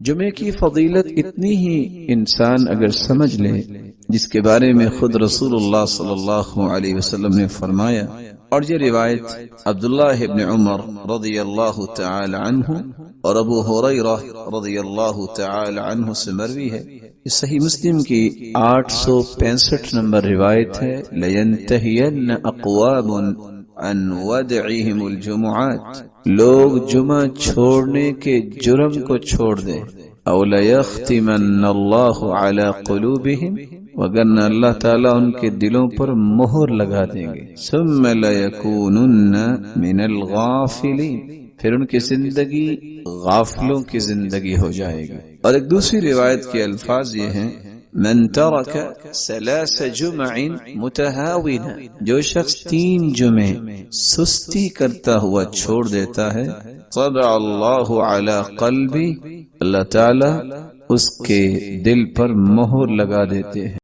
جمعے کی فضیلت اتنی ہی انسان اگر سمجھ لے جس کے بارے میں خود رسول اللہ صلی اللہ علیہ وسلم نے فرمایا، اور یہ روایت عبداللہ ابن عمر رضی اللہ تعالی عنہ اور ابو ہریرہ رضی اللہ تعالی عنہ سے مروی ہے۔ یہ صحیح مسلم کی 865 نمبر روایت ہے۔ لَيَنْتَهِيَنَّ أَقْوَامٌ عَنْ وَدْعِهِمُ الْجُمُعَاتِ، لوگ جمعہ چھوڑنے کے جرم کو چھوڑ دیں۔ أَوْ لَيَخْتِمَنَّ اللَّهُ عَلَى قُلُوبِهِمْ، وگرنہ اللہ تعالیٰ ان کے دلوں پر مہر لگا دیں گے۔ ثُمَّ لَيَكُونُنَّ مِنَ الْغَافِلِينَ، پھر ان کی زندگی غافلوں کی زندگی ہو جائے گی۔ اور ایک دوسری روایت کے الفاظ یہ ہیں، من ترک 3 جمع متہاونا، جو شخص 3 جمعے سستی کرتا ہوا چھوڑ دیتا ہے، طبع اللہ علی قلبی، اللہ تعالی اس کے دل پر مہر لگا دیتے ہیں۔